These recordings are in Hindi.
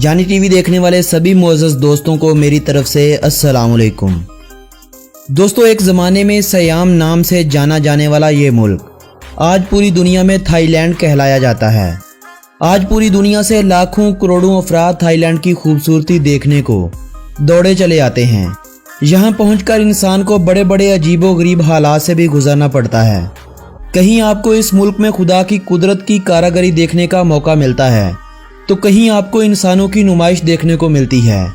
जानी टीवी देखने वाले सभी मुअज़्ज़ज़ दोस्तों को मेरी तरफ से अस्सलाम वालेकुम। दोस्तों, एक ज़माने में सयाम नाम से जाना जाने वाला ये मुल्क आज पूरी दुनिया में थाईलैंड कहलाया जाता है। आज पूरी दुनिया से लाखों करोड़ों अफराद थाईलैंड की खूबसूरती देखने को दौड़े चले आते हैं। यहाँ पहुंचकर इंसान को बड़े बड़े अजीबोगरीब हालात से भी गुजरना पड़ता है। कहीं आपको इस मुल्क में खुदा की कुदरत की कारागरी देखने का मौका मिलता है, तो कहीं आपको इंसानों की नुमाइश देखने को मिलती है।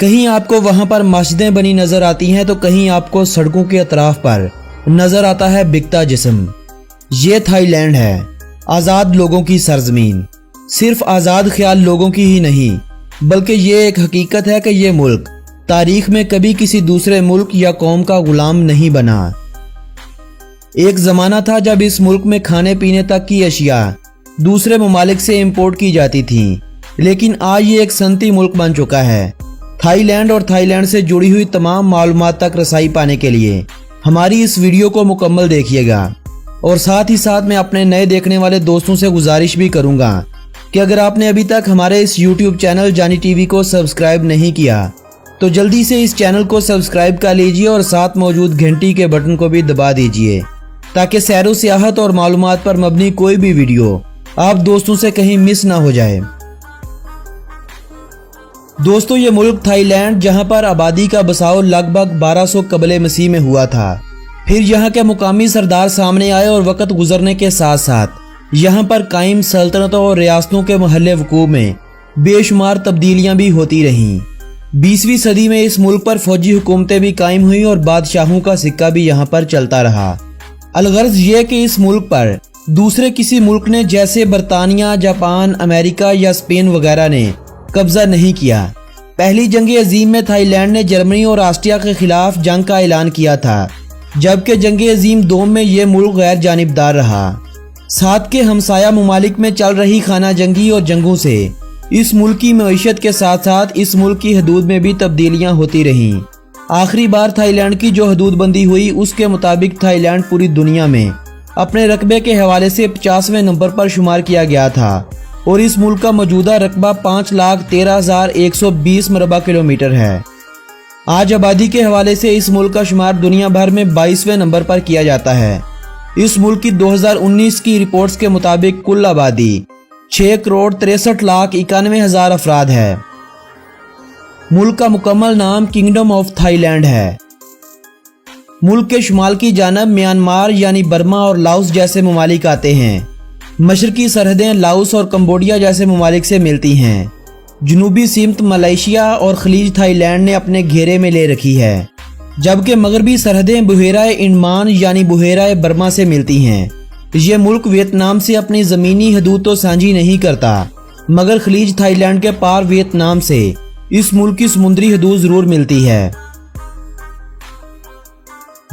कहीं आपको वहाँ पर मस्जिदें बनी नजर आती हैं, तो कहीं आपको सड़कों के अतराफ पर नजर आता है बिकता जिस्म। ये थाईलैंड है, आज़ाद लोगों की सरजमीन। सिर्फ आज़ाद ख्याल लोगों की ही नहीं, बल्कि ये एक हकीकत है कि ये मुल्क तारीख में कभी किसी दूसरे मुल्क या कौम का गुलाम नहीं बना। एक ज़माना था जब इस मुल्क में खाने पीने तक की अशिया दूसरे ममालिक से इंपोर्ट की जाती थी, लेकिन आज ये एक सनती मुल्क बन चुका है। थाईलैंड और थाईलैंड से जुड़ी हुई तमाम मालूमात तक रसाई पाने के लिए हमारी इस वीडियो को मुकम्मल देखिएगा। और साथ ही साथ मैं अपने नए देखने वाले दोस्तों से गुजारिश भी करूंगा कि अगर आपने अभी तक हमारे इस YouTube चैनल जानी टीवी को सब्सक्राइब नहीं किया, तो जल्दी से इस चैनल को सब्सक्राइब कर लीजिए और साथ मौजूद घंटी के बटन को भी दबा दीजिए, ताकि सैरो सियाहत और मालूमात पर मबनी कोई भी वीडियो आप दोस्तों से कहीं मिस ना हो जाए। दोस्तों, ये मुल्क थाईलैंड, जहां पर आबादी का बसाव लगभग 1200 कबले मसीह में हुआ था। फिर यहाँ के मुकामी सरदार सामने आए और वक्त गुजरने के साथ साथ यहाँ पर कायम सल्तनतों और रियासतों के महल्ले वकूअ में बेशुमार तब्दीलियां भी होती रहीं। 20वीं सदी में इस मुल्क पर फौजी हुकूमतें भी कायम हुई और बादशाहों का सिक्का भी यहाँ पर चलता रहा। अलगर्ज ये कि इस मुल्क पर दूसरे किसी मुल्क ने, जैसे बरतानिया, जापान, अमेरिका या स्पेन वगैरह ने कब्जा नहीं किया। पहली जंग अजीम में थाईलैंड ने जर्मनी और ऑस्ट्रिया के खिलाफ जंग का ऐलान किया था, जबकि जंग अजीम 2 में ये मुल्क गैर जानिबदार रहा। साथ के हमसाया ममालिक में चल रही खाना जंगी और जंगों से इस मुल्क की मईशत के साथ साथ इस मुल्क की हदूद में भी तब्दीलियां होती रहीं। आखिरी बार थाईलैंड की जो हदूदबंदी हुई, उसके मुताबिक थाईलैंड पूरी दुनिया में अपने रकबे के हवाले से 50वें नंबर पर शुमार किया गया था और इस मुल्क का मौजूदा रकबा 5,13,120 मरबा किलोमीटर है। आज आबादी के हवाले से इस मुल्क का शुमार दुनिया भर में 22वें नंबर पर किया जाता है। इस मुल्क की 2019 की रिपोर्ट्स के मुताबिक कुल आबादी 6,63,91,000 अफराद है। मुल्क का मुकम्मल नाम किंगडम ऑफ थाईलैंड है। मुल्क के शुमाल की जानब म्यांमार यानी बर्मा और लाओस जैसे ममालिक आते हैं। मशरकी सरहदें लाओस और कंबोडिया जैसे ममालिक से मिलती हैं। जनूबी सिमत मलेशिया और खलीज थाईलैंड ने अपने घेरे में ले रखी है, जबकि मगरबी सरहदें बुहेराए इंडमान यानी बुहेराए बर्मा से मिलती हैं। ये मुल्क वियतनाम से अपनी ज़मीनी हदूद तो साझी नहीं करता, मगर खलीज थाईलैंड के पार वियतनाम से इस मुल्क की समुद्री हदूद जरूर मिलती है।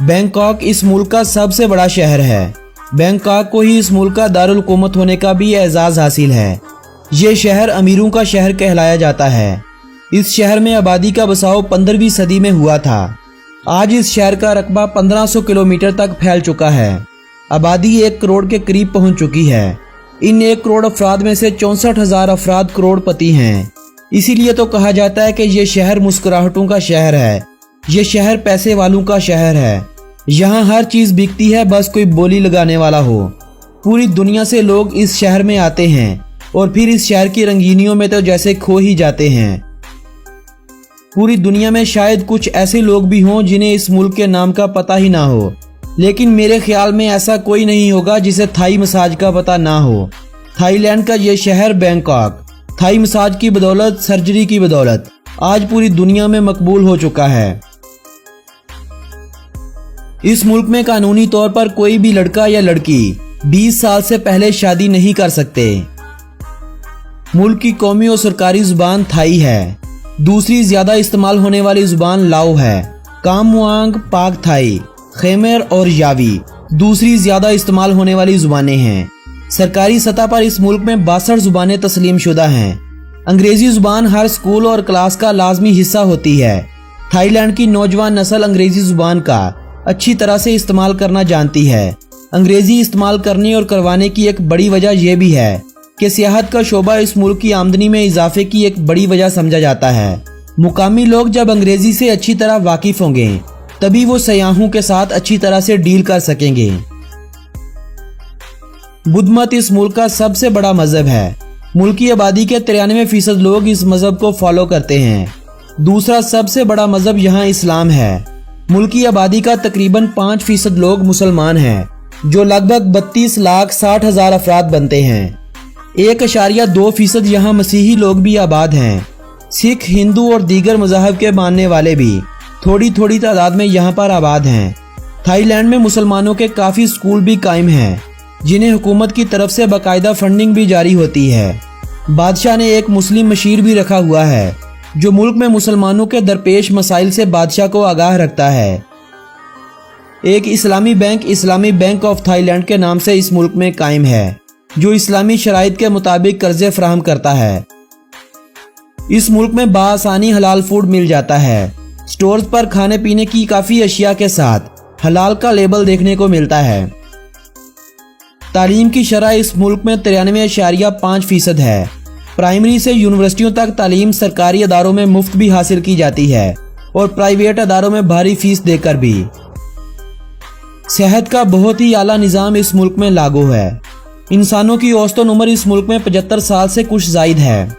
बैंकॉक इस मुल्क का सबसे बड़ा शहर है। बैंकॉक को ही इस मुल्क का दारुल हुकूमत होने का भी एजाज़ हासिल है। ये शहर अमीरों का शहर कहलाया जाता है। इस शहर में आबादी का बसाव 15वीं सदी में हुआ था। आज इस शहर का रकबा 1500 किलोमीटर तक फैल चुका है। आबादी 1 करोड़ के करीब पहुंच चुकी है। इन 1 करोड़ अफराद में से 64,000 अफराद करोड़पति हैं। इसीलिए तो कहा जाता है कि ये शहर मुस्कुराहटों का शहर है। ये शहर पैसे वालों का शहर है। यहाँ हर चीज बिकती है, बस कोई बोली लगाने वाला हो। पूरी दुनिया से लोग इस शहर में आते हैं और फिर इस शहर की रंगीनियों में तो जैसे खो ही जाते हैं। पूरी दुनिया में शायद कुछ ऐसे लोग भी हों जिन्हें इस मुल्क के नाम का पता ही ना हो, लेकिन मेरे ख्याल में ऐसा कोई नहीं होगा जिसे थाई मसाज का पता ना हो। थाईलैंड का ये शहर बैंकॉक थाई मसाज की बदौलत, सर्जरी की बदौलत आज पूरी दुनिया में मकबूल हो चुका है। इस मुल्क में कानूनी तौर पर कोई भी लड़का या लड़की 20 साल से पहले शादी नहीं कर सकते। मुल्क की कौमी और सरकारी जुबान थाई है। दूसरी ज्यादा इस्तेमाल होने वाली जुबान लाओ है। कामवांग, पाक थाई, खेmer और यावी दूसरी ज्यादा इस्तेमाल होने वाली जुबानें हैं। सरकारी सतह पर इस मुल्क में 62 जुबानें तस्लीम शुदा हैं। अंग्रेजी जुबान हर स्कूल और क्लास का लाजमी हिस्सा होती है। थाईलैंड की नौजवान नस्ल अंग्रेजी जुबान का अच्छी तरह से इस्तेमाल करना जानती है। अंग्रेजी इस्तेमाल करने और करवाने की एक बड़ी वजह यह भी है कि सियाहत का शोबा इस मुल्क की आमदनी में इजाफे की एक बड़ी वजह समझा जाता है। मुकामी लोग जब अंग्रेजी से अच्छी तरह वाकिफ होंगे तभी वो सयाहों के साथ अच्छी तरह से डील कर सकेंगे। बुद्ध मत इस मुल्क का सबसे बड़ा मजहब है। मुल्क की आबादी के 93% लोग इस मजहब को फॉलो करते हैं। दूसरा सबसे बड़ा मजहब यहाँ इस्लाम है। मुल्क की आबादी का तकरीबन 5% लोग मुसलमान हैं, जो लगभग 32,60,000 अफराद बनते हैं। 1.2% यहाँ मसीही लोग भी आबाद हैं। सिख, हिंदू और दीगर मज़ाहब के मानने वाले भी थोड़ी थोड़ी तादाद में यहाँ पर आबाद हैं। थाईलैंड में मुसलमानों के काफ़ी स्कूल भी कायम हैं, जिन्हें हुकूमत की तरफ से बाकायदा फंडिंग भी जारी होती है। बादशाह ने एक मुस्लिम मशीर भी रखा हुआ है, जो मुल्क में मुसलमानों के दरपेश मसाइल से बादशाह को आगाह रखता है। एक इस्लामी बैंक ऑफ थाईलैंड के नाम से इस मुल्क में कायम है, जो इस्लामी शराइत के मुताबिक कर्जे फराहम करता है। इस मुल्क में बाआसानी हलाल फूड मिल जाता है। स्टोर्स पर खाने पीने की काफ़ी अशिया के साथ हलाल का लेबल देखने को मिलता है। तालीम की शरह इस मुल्क में 93.5% है। प्राइमरी से यूनिवर्सिटियों तक तालीम सरकारी अदारों में मुफ्त भी हासिल की जाती है और प्राइवेट अदारों में भारी फीस देकर भी। सेहत का बहुत ही आला निज़ाम इस मुल्क में लागू है। इंसानों की औसतन उम्र इस मुल्क में 75 साल से कुछ जायद है।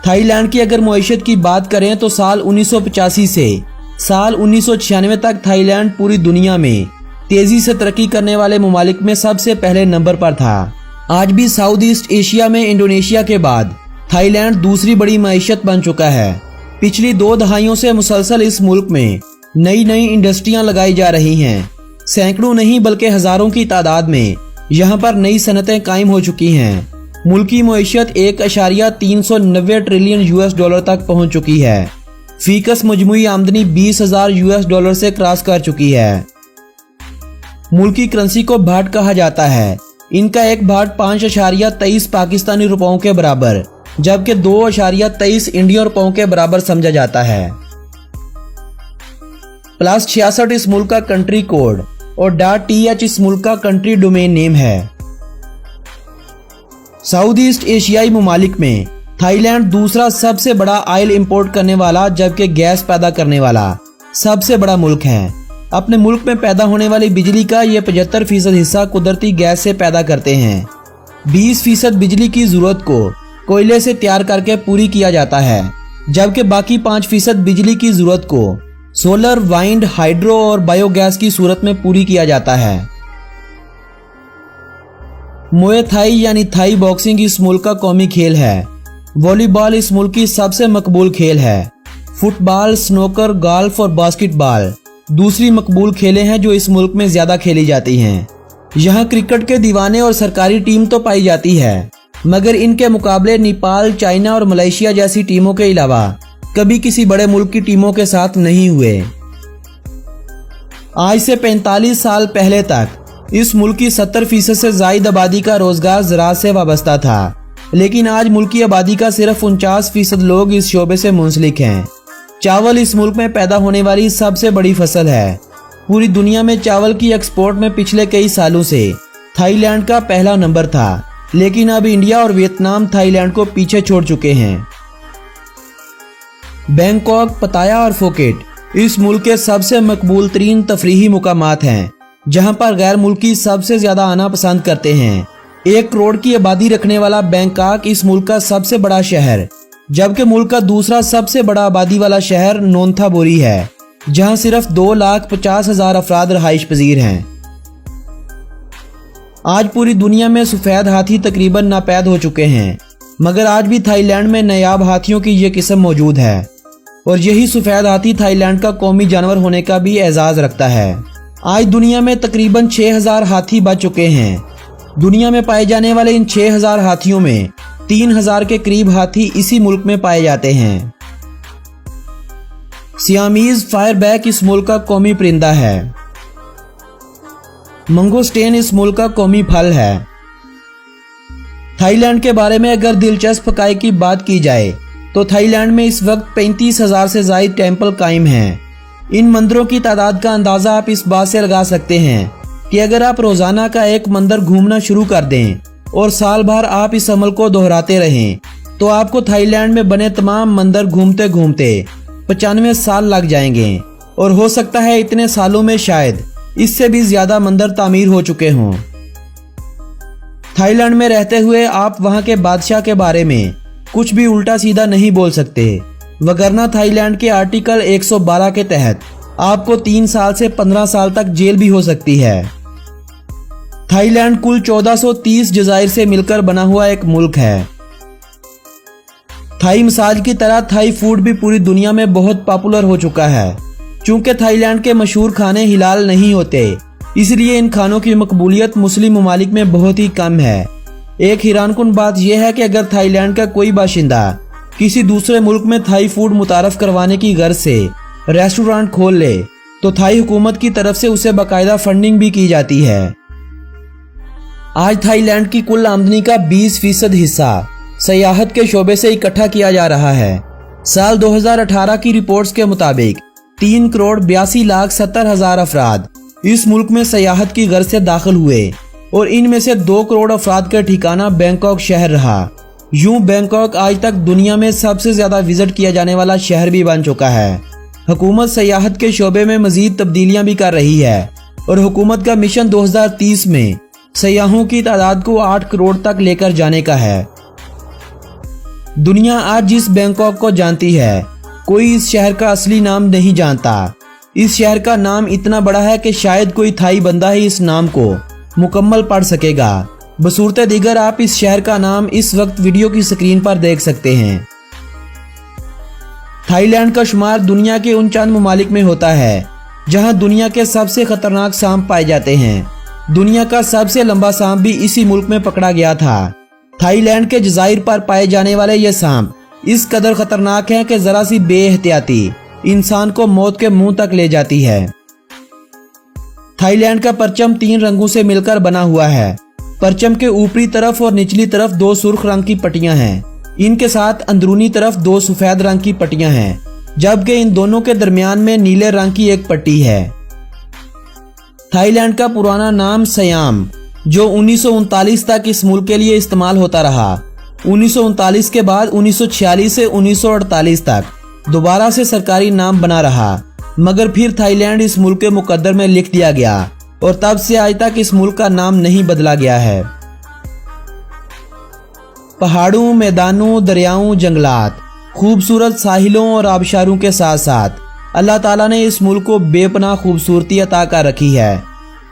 थाईलैंड की अगर मुआइशत की बात करें तो साल 1985 से साल 1996 तक थाईलैंड पूरी दुनिया में तेजी से तरक्की करने वाले मुमालिक में सबसे पहले नंबर पर था। आज भी साउथ ईस्ट एशिया में इंडोनेशिया के बाद थाईलैंड दूसरी बड़ी मईशत बन चुका है। पिछली 2 दहाइयों से मुसलसल इस मुल्क में नई नई इंडस्ट्रियां लगाई जा रही हैं। सैकड़ों नहीं बल्कि हजारों की तादाद में यहाँ पर नई सनतें कायम हो चुकी हैं। मुल्क की मईशत 1.390 ट्रिलियन $US तक पहुँच चुकी है। फीकस मजमूई आमदनी $20,000 से क्रॉस कर चुकी है। मुल्क की करेंसी को भाट कहा जाता है। इनका एक भाट 5.23 पाकिस्तानी रुपयों के बराबर जबकि 2.23 इंडियन रुपयों के बराबर समझा जाता है। +66 इस मुल्क का कंट्री कोड और .th इस मुल्क का कंट्री डोमेन नेम है। साउथ ईस्ट एशियाई मुमालिक में थाईलैंड दूसरा सबसे बड़ा ऑयल इंपोर्ट करने वाला जबकि गैस पैदा करने वाला सबसे बड़ा मुल्क है। अपने मुल्क में पैदा होने वाली बिजली का ये 75% हिस्सा कुदरती गैस से पैदा करते हैं। 20% बिजली की जरूरत को कोयले से तैयार करके पूरी किया जाता है, जबकि बाकी 5% बिजली की जरूरत को सोलर, वाइंड, हाइड्रो और बायोगैस की सूरत में पूरी किया जाता है। मुए थाई यानी थाई बॉक्सिंग इस मुल्क का कौमी खेल है। वॉलीबॉल इस मुल्क की सबसे मकबूल खेल है। फुटबॉल, स्नोकर, गोल्फ और बास्केटबॉल दूसरी मकबूल खेलें हैं जो इस मुल्क में ज्यादा खेली जाती हैं। यहाँ क्रिकेट के दीवाने और सरकारी टीम तो पाई जाती है, मगर इनके मुकाबले नेपाल, चाइना और मलेशिया जैसी टीमों के अलावा कभी किसी बड़े मुल्क की टीमों के साथ नहीं हुए। आज से 45 साल पहले तक इस मुल्क की 70% से ज्यादा आबादी का रोजगार ज़राअत से वाबस्ता था, लेकिन आज मुल्क की आबादी का सिर्फ 49% लोग इस शोबे से मुंसलिक हैं। चावल इस मुल्क में पैदा होने वाली सबसे बड़ी फसल है। पूरी दुनिया में चावल की एक्सपोर्ट में पिछले कई सालों से थाईलैंड का पहला नंबर था, लेकिन अब इंडिया और वियतनाम थाईलैंड को पीछे छोड़ चुके हैं। बैंकॉक, पताया और फोकेट इस मुल्क के सबसे मकबूल तरीन तफरीही मुकामात हैं, जहां पर गैर मुल्की सबसे ज्यादा आना पसंद करते हैं। 1 करोड़ की आबादी रखने वाला बैंकॉक इस मुल्क का सबसे बड़ा शहर, जबकि मुल्क का दूसरा सबसे बड़ा आबादी वाला शहर नोंथाबोरी है, जहां सिर्फ 2,50,000 अफराद रहाइश पजीर हैं। आज पूरी दुनिया में सफेद हाथी तकरीबन नापैद हो चुके हैं, मगर आज भी थाईलैंड में नायाब हाथियों की ये किस्म मौजूद है और यही सफेद हाथी थाईलैंड का कौमी जानवर होने का भी एजाज रखता है। आज दुनिया में तकरीबन 6,000 हाथी बच चुके हैं। दुनिया में पाए जाने वाले इन 6,000 हाथियों में 3,000 के करीब हाथी इसी मुल्क में पाए जाते हैं। सियामीज फायरबैक इस मुल्क का कौमी परिंदा है। मंगोस्टेन इस मुल्क का कौमी फल है। थाईलैंड के बारे में अगर दिलचस्प हक़ाइक़ की बात की जाए तो थाईलैंड में इस वक्त 35,000 से ज़ायद टेम्पल कायम हैं। इन मंदिरों की तादाद का अंदाज़ा आप इस बात से लगा सकते हैं कि अगर आप रोज़ाना का एक मंदिर घूमना शुरू कर दें और साल भर आप इस अमल को दोहराते रहें तो आपको थाईलैंड में बने तमाम मंदिर घूमते घूमते 95 साल लग जाएंगे और हो सकता है इतने सालों में शायद इससे भी ज्यादा मंदिर तामीर हो चुके हों। थाईलैंड में रहते हुए आप वहां के बादशाह के बारे में कुछ भी उल्टा सीधा नहीं बोल सकते, वगरना थाईलैंड के आर्टिकल 112 के तहत आपको 3 साल से 15 साल तक जेल भी हो सकती है। थाईलैंड कुल 1430 जज़ाइर से मिलकर बना हुआ एक मुल्क है। थाई मसाज की तरह थाई फूड भी पूरी दुनिया में बहुत पॉपुलर हो चुका है। चूंकि थाईलैंड के मशहूर खाने हिलाल नहीं होते, इसलिए इन खानों की मकबूलियत मुस्लिम ममालिक में बहुत ही कम है। एक हैरानकुन बात यह है कि अगर थाईलैंड का कोई बाशिंदा किसी दूसरे मुल्क में थाई फूड मुतारफ करवाने की गर्ज से रेस्टोरेंट खोल ले तो थाई हुकूमत की तरफ से उसे बाकायदा फंडिंग भी की जाती है। आज थाईलैंड की कुल आमदनी का 20% हिस्सा सयाहत के शोबे से इकट्ठा किया जा रहा है। साल 2018 की रिपोर्ट्स के मुताबिक 3,82,70,000 अफराद इस मुल्क में सयाहत की गर्ज से दाखिल हुए और इनमें से 2 करोड़ अफराद का ठिकाना बैंकॉक शहर रहा। यूं बैंकॉक आज तक दुनिया में सबसे ज्यादा विजिट किया जाने वाला शहर भी बन चुका है। हुकूमत सयाहत के शोबे में मजीद तब्दीलियां भी कर रही है और हुकूमत का मिशन 2030 में सयाहों की तादाद को 8 करोड़ तक लेकर जाने का है। दुनिया आज जिस बैंकॉक को जानती है, कोई इस शहर का असली नाम नहीं जानता। इस शहर का नाम इतना बड़ा है कि शायद कोई थाई बंदा ही इस नाम को मुकम्मल पढ़ सकेगा। बसूरत दीगर आप इस शहर का नाम इस वक्त वीडियो की स्क्रीन पर देख सकते हैं। थाईलैंड का शुमार दुनिया के उन चंद ममालिक में होता है जहां दुनिया के सबसे खतरनाक सांप पाए जाते हैं। दुनिया का सबसे लंबा सांप भी इसी मुल्क में पकड़ा गया था। थाईलैंड के जज़ाइर पर पाए जाने वाले ये सांप इस कदर खतरनाक हैं कि जरा सी बेएहतियाती इंसान को मौत के मुंह तक ले जाती है। थाईलैंड का परचम 3 रंगों से मिलकर बना हुआ है। परचम के ऊपरी तरफ और निचली तरफ 2 सुर्ख रंग की पट्टियां हैं। इनके साथ अंदरूनी तरफ 2 सफेद रंग की पट्टियां हैं, जबकि इन दोनों के दरमियान में नीले रंग की एक पट्टी है। थाईलैंड का पुराना नाम सयाम, जो 1939 तक इस मुल्क के लिए इस्तेमाल होता रहा। 1939 के बाद 1946 से 1948 तक दोबारा से सरकारी नाम बना रहा, मगर फिर थाईलैंड इस मुल्क के मुकद्दर में लिख दिया गया और तब से आज तक इस मुल्क का नाम नहीं बदला गया है। पहाड़ों, मैदानों, दरियाओं, जंगलात, खूबसूरत साहिलों और आबशारों के साथ साथ अल्लाह ताला ने इस मुल्क को बेपनाह खूबसूरती अता कर रखी है।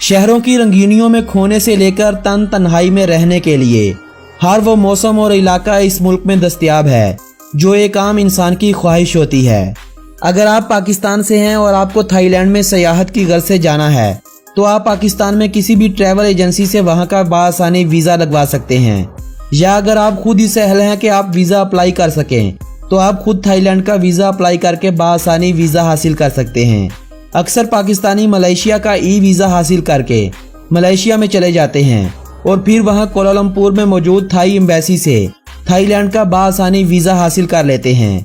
शहरों की रंगीनियों में खोने से लेकर तन्हाई में रहने के लिए हर वो मौसम और इलाका इस मुल्क में दस्तयाब है जो एक आम इंसान की ख्वाहिश होती है। अगर आप पाकिस्तान से हैं और आपको थाईलैंड में सयाहत की गर्ज से जाना है तो आप पाकिस्तान में किसी भी ट्रैवल एजेंसी से वहां का बाआसानी वीज़ा लगवा सकते हैं, या अगर आप खुद इस अहल हैं कि आप वीज़ा अप्लाई कर सकें तो आप खुद थाईलैंड का वीज़ा अप्लाई करके बाआसानी वीज़ा हासिल कर सकते हैं। अक्सर पाकिस्तानी मलेशिया का ई वीज़ा हासिल करके मलेशिया में चले जाते हैं और फिर वहां कोलालमपुर में मौजूद थाई एम्बेसी से थाईलैंड का बाआसानी वीज़ा हासिल कर लेते हैं।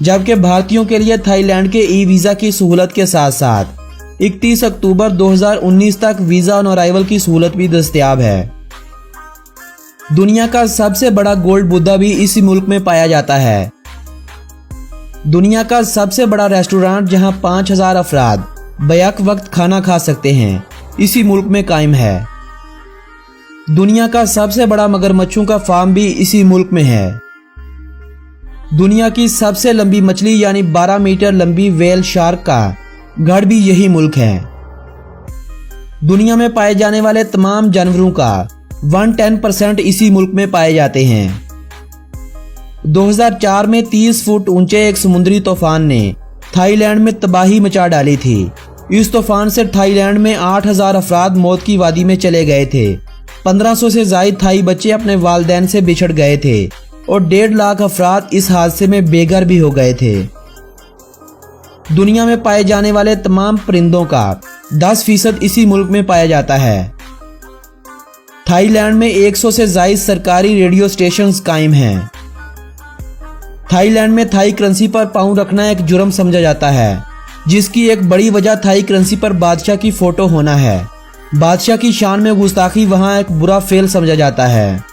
जबकि भारतीयों के लिए थाईलैंड के ई वीज़ा की सहूलत के साथ साथ 31 अक्टूबर 2019 तक वीज़ा ऑन अराइवल की सहूलत भी दस्तयाब है। दुनिया का सबसे बड़ा गोल्ड बुद्धा भी इसी मुल्क में पाया जाता है। दुनिया का सबसे बड़ा रेस्टोरेंट जहां 5000 अफराद बैक वक्त खाना खा सकते हैं, इसी मुल्क में कायम है। दुनिया का सबसे बड़ा मगरमच्छों का फार्म भी इसी मुल्क में है। दुनिया की सबसे लंबी मछली यानी 12 मीटर लंबी वेल शार्क का गढ़ भी यही मुल्क है। दुनिया में पाए जाने वाले तमाम जानवरों का 110% इसी मुल्क में पाए जाते हैं। 2004 में 30 फुट ऊंचे एक समुद्री तूफान ने थाईलैंड में तबाही मचा डाली थी। इस तूफान से थाईलैंड में 8000 अफराद मौत की वादी में चले गए थे। 1500 से ज्यादा थाई बच्चे अपने वालिदैन से बिछड़ गए थे और 1.5 लाख अफराद इस हादसे में बेघर भी हो गए थे। दुनिया में पाए जाने वाले तमाम परिंदों का 10% इसी मुल्क में पाया जाता है। थाईलैंड में 100 से ज्यादा सरकारी रेडियो स्टेशंस कायम हैं। थाईलैंड में थाई करेंसी पर पाउंड रखना एक जुर्म समझा जाता है, जिसकी एक बड़ी वजह थाई करेंसी पर बादशाह की फोटो होना है। बादशाह की शान में गुस्ताखी वहां एक बुरा फेल समझा जाता है।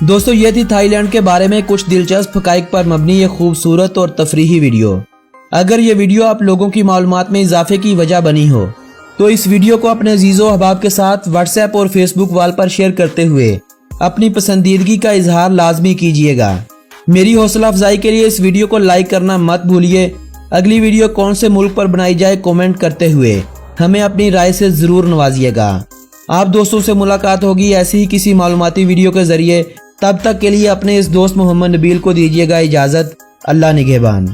दोस्तों ये थी थाईलैंड के बारे में कुछ दिलचस्प हकाइक पर मबनी ये खूबसूरत और तफरीही वीडियो। अगर ये वीडियो आप लोगों की मालूमात में इजाफे की वजह बनी हो तो इस वीडियो को अपने अजीज़ो अहबाब के साथ व्हाट्सएप और फेसबुक वाल पर शेयर करते हुए अपनी पसंदीदगी का इजहार लाजमी कीजिएगा। मेरी हौसला अफजाई के लिए इस वीडियो को लाइक करना मत भूलिए। अगली वीडियो कौन से मुल्क पर बनाई जाए कमेंट करते हुए हमें अपनी राय से ज़रूर नवाजिएगा। आप दोस्तों से मुलाकात होगी ऐसी ही किसी मालूमाती वीडियो के ज़रिए। तब तक के लिए अपने इस दोस्त मोहम्मद नबील को दीजिएगा इजाज़त। अल्लाह निगहबान।